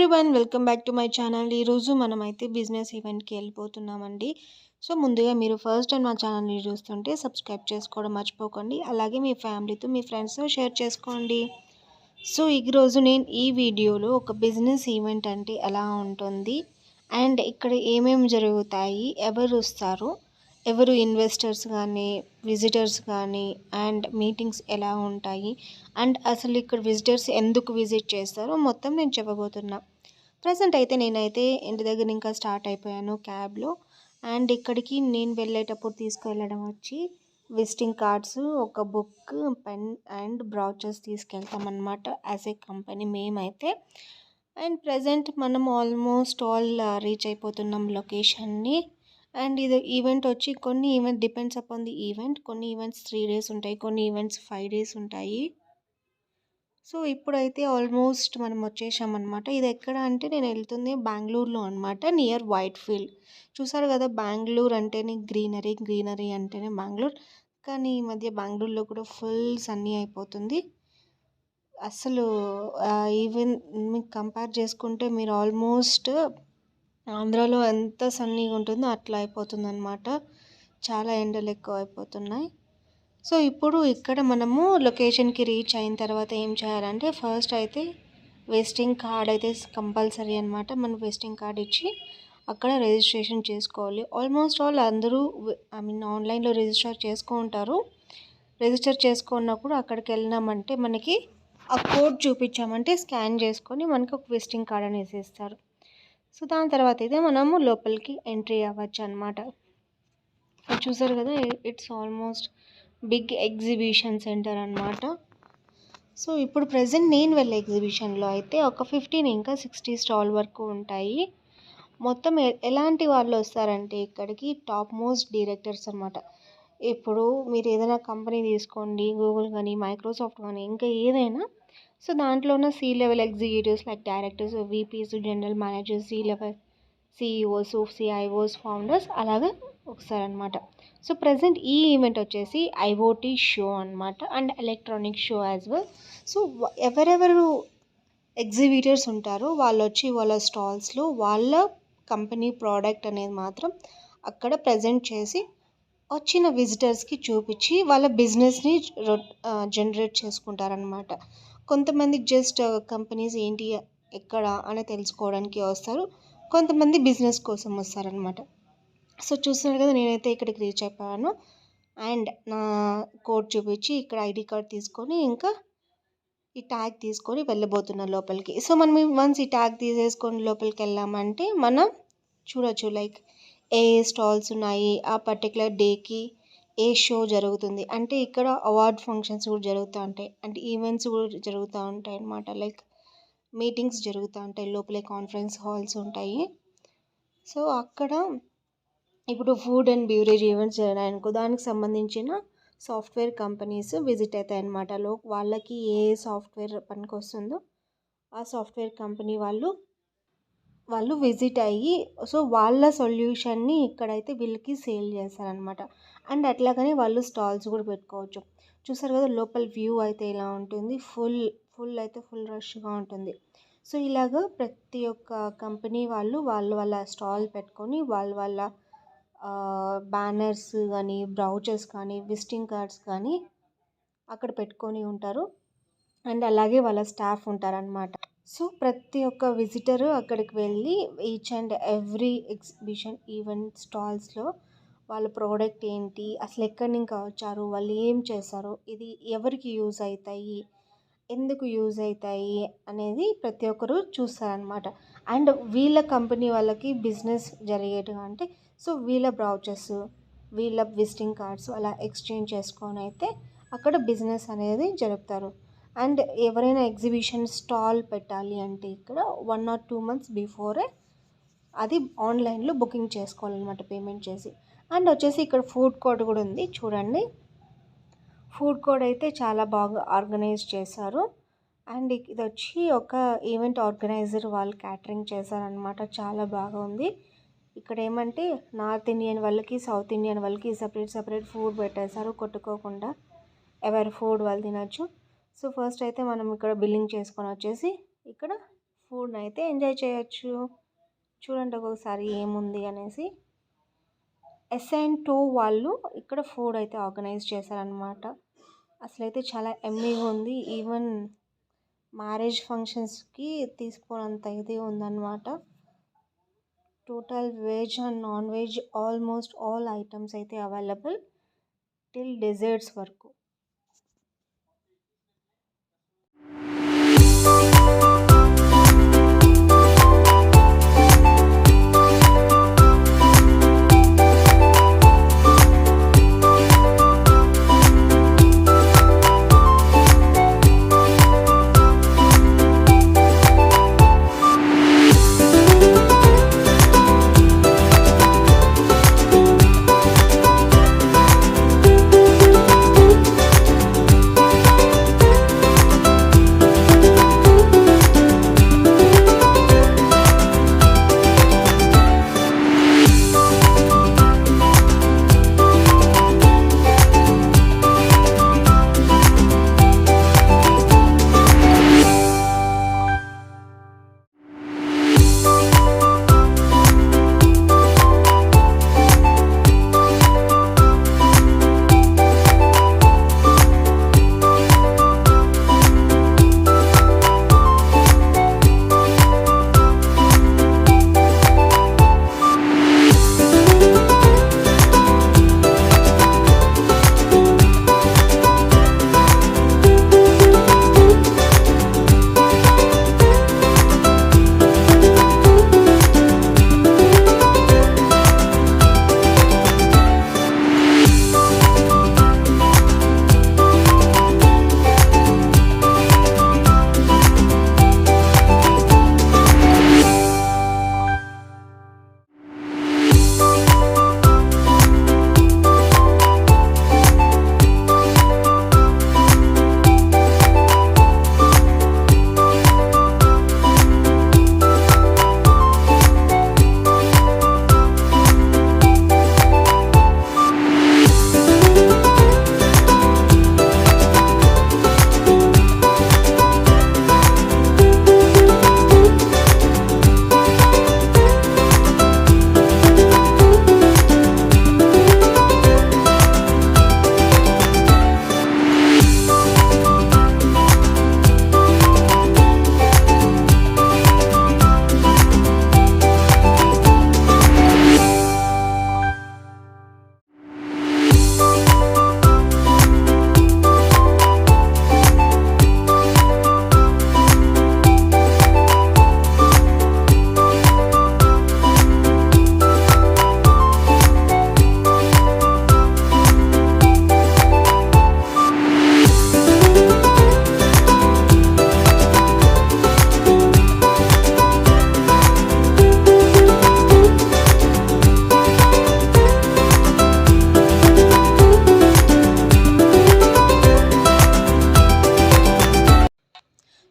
Everyone welcome back to my channel. ఈరోజు మనమైతే business ఈవెంట్కి వెళ్ళిపోతున్నామండి. సో ముందుగా మీరు ఫస్ట్ టైం మా ఛానల్ని చూస్తుంటే సబ్స్క్రైబ్ చేసుకోవడం మర్చిపోకండి. అలాగే మీ ఫ్యామిలీతో మీ ఫ్రెండ్స్తో షేర్ చేసుకోండి. సో ఈరోజు నేను ఈ వీడియోలో ఒక బిజినెస్ ఈవెంట్ అంటే ఎలా ఉంటుంది అండ్ ఇక్కడ ఏమేమి జరుగుతాయి, ఎవరు వస్తారు, ఎవరు ఇన్వెస్టర్స్ కానీ విజిటర్స్ కానీ అండ్ మీటింగ్స్ ఎలా ఉంటాయి అండ్ అసలు ఇక్కడ విజిటర్స్ ఎందుకు విజిట్ చేస్తారో మొత్తం నేను చెప్పబోతున్నా. ప్రజెంట్ అయితే నేనైతే ఇంటి దగ్గర ఇంకా స్టార్ట్ అయిపోయాను క్యాబ్లో. అండ్ ఇక్కడికి నేను వెళ్ళేటప్పుడు తీసుకువెళ్ళడం వచ్చి విజిటింగ్ కార్డ్స్, ఒక బుక్, పెన్ అండ్ బ్రౌచర్స్ తీసుకెళ్తామన్నమాట యాజ్ ఏ కంపెనీ మేమైతే. అండ్ ప్రజెంట్ మనం ఆల్మోస్ట్ ఆల్ రీచ్ అయిపోతున్నాం లొకేషన్ని. అండ్ ఇది ఈవెంట్ వచ్చి కొన్ని event depends upon the event. కొన్ని ఈవెంట్స్ 3 days ఉంటాయి, కొన్ని ఈవెంట్స్ 5 days ఉంటాయి. సో ఇప్పుడైతే ఆల్మోస్ట్ మనం వచ్చేసామన్నమాట. ఇది ఎక్కడ అంటే నేను వెళ్తుంది బెంగళూరులో అనమాట, నియర్ వైట్ ఫీల్డ్. చూసారు కదా, బెంగళూరు అంటేనే గ్రీనరీ, గ్రీనరీ అంటేనే బెంగళూరు. కానీ ఈ మధ్య బెంగళూరులో కూడా ఫుల్ సన్నీ అయిపోతుంది. అసలు ఈవెన్ మీకు కంపేర్ చేసుకుంటే మీరు ఆల్మోస్ట్ ఆంధ్రాలో ఎంత సన్నీగా ఉంటుందో అట్లా అయిపోతుంది అనమాట. చాలా ఎండలు ఎక్కువ అయిపోతున్నాయి. సో ఇప్పుడు ఇక్కడ మనము లొకేషన్కి రీచ్ అయిన తర్వాత ఏం చేయాలంటే ఫస్ట్ అయితే విజిటింగ్ కార్డ్ అయితే కంపల్సరీ అనమాట. మనం విజిటింగ్ కార్డ్ ఇచ్చి అక్కడ రిజిస్ట్రేషన్ చేసుకోవాలి. ఆల్మోస్ట్ ఆల్ అందరూ ఆన్లైన్లో రిజిస్టర్ చేసుకుంటారు. రిజిస్టర్ చేసుకున్నప్పుడు అక్కడికి వెళ్ళినామంటే మనకి ఆ కోడ్ చూపించామంటే స్కాన్ చేసుకొని మనకి ఒక విజిటింగ్ కార్డ్ అనేసి ఇస్తారు. సో దాని తర్వాత అయితే మనము లోపలికి ఎంట్రీ అవ్వచ్చు అనమాట. చూసారు కదా, it's almost big exhibition center అనమాట. సో ఇప్పుడు ప్రజెంట్ నేను వెళ్ళే ఎగ్జిబిషన్లో అయితే ఒక 15 ఇంకా 60 స్టాల్ వరకు ఉంటాయి. మొత్తం ఎలాంటి వాళ్ళు వస్తారంటే ఇక్కడికి టాప్ మోస్ట్ డైరెక్టర్స్ అనమాట. ఇప్పుడు మీరు ఏదైనా కంపెనీ తీసుకోండి, గూగుల్ కానీ మైక్రోసాఫ్ట్ కానీ ఇంకా ఏదైనా, సో దాంట్లో ఉన్న C-level executives like directors, VPs, general managers, C-level CEOs, CIOs, founders అలాగా ఒకసారనమాట. సో ప్రజెంట్ ఈ ఈవెంట్ వచ్చేసి IoT షో అనమాట and electronic show as well. So ఎవరెవరు ఎగ్జిబిటర్స్ ఉంటారో వాళ్ళు వచ్చి వాళ్ళ స్టాల్స్లో వాళ్ళ కంపెనీ ప్రోడక్ట్ అనేది మాత్రం అక్కడ ప్రజెంట్ చేసి వచ్చిన విజిటర్స్కి చూపించి వాళ్ళ బిజినెస్ని జనరేట్ చేసుకుంటారనమాట. కొంతమంది జస్ట్ కంపెనీస్ ఏంటి ఎక్కడ అని తెలుసుకోవడానికి వస్తారు, కొంతమంది బిజినెస్ కోసం వస్తారనమాట. సో చూస్తున్నారు కదా, నేనైతే ఇక్కడికి రీచ్ అయిపోయాను అండ్ నా కోడ్ చూపించి ఇక్కడ ID కార్డ్ తీసుకొని ఇంకా ఈ ట్యాగ్ తీసుకొని వెళ్ళబోతున్నాను లోపలికి. సో మనం వన్స్ ఈ ట్యాగ్ తీసేసుకొని లోపలికి వెళ్ళామంటే మనం చూడొచ్చు లైక్ ఏ స్టాల్స్ ఉన్నాయి, ఆ పర్టికులర్ డేకి ఏ షో జరుగుతుంది. అంటే ఇక్కడ అవార్డ్ ఫంక్షన్స్ కూడా జరుగుతూ ఉంటాయి, అంటే ఈవెంట్స్ కూడా జరుగుతూ ఉంటాయి అన్నమాట. లైక్ మీటింగ్స్ జరుగుతూ ఉంటాయి, లోపలే కాన్ఫరెన్స్ హాల్స్ ఉంటాయి. సో అక్కడ ఇప్పుడు ఫుడ్ అండ్ బ్యూరేజ్ ఈవెంట్స్ జరగడానికో దానికి సంబంధించిన సాఫ్ట్వేర్ కంపెనీస్ విజిట్ అవుతాయి అన్నమాట. వాళ్ళకి ఏ సాఫ్ట్వేర్ పనికి వస్తుందో ఆ సాఫ్ట్వేర్ కంపెనీ వాళ్ళు విజిట్ అయ్యి సో వాళ్ళ సొల్యూషన్ని ఇక్కడైతే వీళ్ళకి సేల్ చేస్తారనమాట. అండ్ అట్లాగనే వాళ్ళు స్టాల్స్ కూడా పెట్టుకోవచ్చు. చూసారు కదా, లోపల వ్యూ అయితే ఇలా ఉంటుంది. ఫుల్ రష్గా ఉంటుంది. సో ఇలాగ ప్రతి ఒక్క కంపెనీ వాళ్ళు వాళ్ళ స్టాల్ పెట్టుకొని వాళ్ళ బ్యానర్స్ కానీ, బ్రౌచర్స్ కానీ, విజిటింగ్ కార్డ్స్ కానీ అక్కడ పెట్టుకొని ఉంటారు. అండ్ అలాగే వాళ్ళ స్టాఫ్ ఉంటారనమాట. సో ప్రతి ఒక్క విజిటర్ అక్కడికి వెళ్ళి each and every exhibition event స్టాల్స్లో వాళ్ళ ప్రోడక్ట్ ఏంటి, అసలు ఎక్కడి నుంచి వచ్చారు, వాళ్ళు ఏం చేస్తారు, ఇది ఎవరికి యూజ్ అవుతాయి, ఎందుకు యూజ్ అవుతాయి అనేది ప్రతి ఒక్కరు చూస్తారనమాట. అండ్ వీళ్ళ కంపెనీ వాళ్ళకి బిజినెస్ జరిగేట్టుగా అంటే సో వీళ్ళ బ్రౌచర్స్, వీళ్ళ విజిటింగ్ కార్డ్స్ అలా ఎక్స్చేంజ్ చేసుకొని అయితే అక్కడ బిజినెస్ అనేది జరుపుతారు. అండ్ ఎవరైనా ఎగ్జిబిషన్ స్టాల్ పెట్టాలి అంటే ఇక్కడ 1 or 2 months బిఫోరే అది ఆన్లైన్లో బుకింగ్ చేసుకోవాలన్నమాట, పేమెంట్ చేసి. అండ్ వచ్చేసి ఇక్కడ ఫుడ్ కోర్ట్ కూడా ఉంది చూడండి. ఫుడ్ కోర్ట్ అయితే చాలా బాగా ఆర్గనైజ్ చేశారు. అండ్ ఇది వచ్చి ఒక ఈవెంట్ ఆర్గనైజర్ వాళ్ళు క్యాటరింగ్ చేశారనమాట, చాలా బాగా ఉంది. ఇక్కడ ఏమంటే నార్త్ ఇండియన్ వాళ్ళకి, సౌత్ ఇండియన్ వాళ్ళకి సపరేట్ ఫుడ్ పెట్టేశారు, కొట్టుకోకుండా ఎవరి ఫుడ్ వాళ్ళు తినచ్చు. సో ఫస్ట్ అయితే మనం ఇక్కడ బిల్లింగ్ చేసుకొని వచ్చేసి ఇక్కడ ఫుడ్ని అయితే ఎంజాయ్ చేయొచ్చు. చూడండి ఒక్కొక్కసారి ఏముంది అనేసి. ఎస్ఎన్2 వాళ్ళు ఇక్కడ ఫుడ్ అయితే ఆర్గనైజ్ చేశారనమాట. అసలైతే చాలా ఎమ్మీగా ఉంది. ఈవెన్ మ్యారేజ్ ఫంక్షన్స్కి తీసుకోనంత ఇది ఉందన్నమాట. Total veg and non veg almost all items అయితే అవైలబుల్ టిల్ డెజర్ట్స్ వరకు.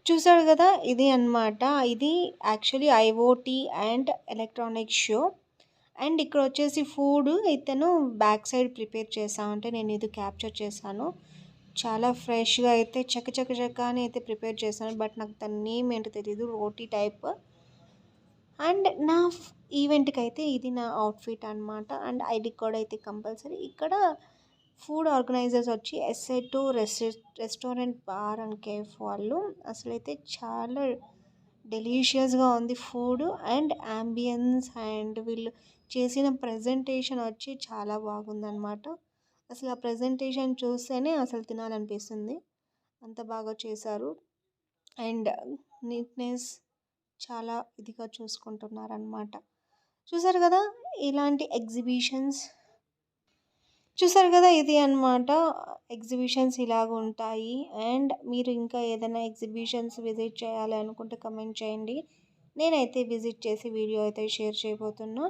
చూసారు కదా, ఇది అన్నమాట. ఇది actually IoT and electronic show. And ఇక్కడ వచ్చేసి ఫుడ్ ఇతను బ్యాక్ సైడ్ ప్రిపేర్ చేసామంటే నేను ఇది క్యాప్చర్ చేశాను. చాలా ఫ్రెష్గా అయితే చక్క అని అయితే ప్రిపేర్ చేశాను. బట్ నాకు దాని నేమ్ ఏంటో తెలియదు. రోటీ టైప్. అండ్ నా ఈవెంట్కి అయితే ఇది నా అవుట్ఫిట్ అనమాట. అండ్ ఐడి కార్డ్ అయితే కంపల్సరీ. ఇక్కడ ఫుడ్ ఆర్గనైజర్స్ వచ్చి ఎస్ఏ2 రెస్టారెంట్ బార్ అండ్ కేఫ్ వాళ్ళు. అసలైతే చాలా డెలీషియస్గా ఉంది ఫుడ్ అండ్ అంబియన్స్. అండ్ వీళ్ళు చేసిన ప్రజెంటేషన్ వచ్చి చాలా బాగుందన్నమాట. అసలు ఆ ప్రజెంటేషన్ చూస్తేనే అసలు తినాలనిపిస్తుంది, అంత బాగా చేశారు. అండ్ నీట్నెస్ చాలా ఇదిగా చూసుకుంటున్నారనమాట. చూసారు కదా ఇలాంటి ఎగ్జిబిషన్స్. చూసారు కదా, ఇది అన్నమాట. ఎగ్జిబిషన్స్ ఇలాగ ఉంటాయి. అండ్ మీరు ఇంకా ఏదైనా ఎగ్జిబిషన్స్ విజిట్ చేయాలి అనుకుంటే కమెంట్ చేయండి. నేనైతే విజిట్ చేసి వీడియో అయితే షేర్ చేయబోతున్నా.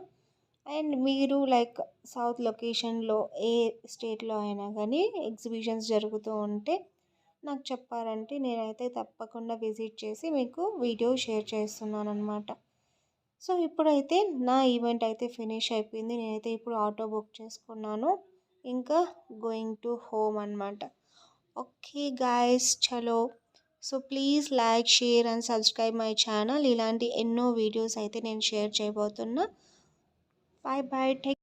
అండ్ మీరు లైక్ సౌత్ లొకేషన్లో ఏ స్టేట్లో అయినా కానీ ఎగ్జిబిషన్స్ జరుగుతూ ఉంటే నాకు చెప్పారంటే నేనైతే తప్పకుండా విజిట్ చేసి మీకు వీడియో షేర్ చేస్తున్నాను అనమాట. సో ఇప్పుడైతే నా ఈవెంట్ అయితే ఫినిష్ అయిపోయింది. నేనైతే ఇప్పుడు ఆటో బుక్ చేసుకున్నాను. ఇంకా గోయింగ్ టు హోమ్ అనమాట. ఓకే గాయస్, చలో so please like, share and subscribe my channel. ఇలాంటి ఎన్నో వీడియోస్ అయితే నేను షేర్ చేయబోతున్నా. Bye bye. టేక్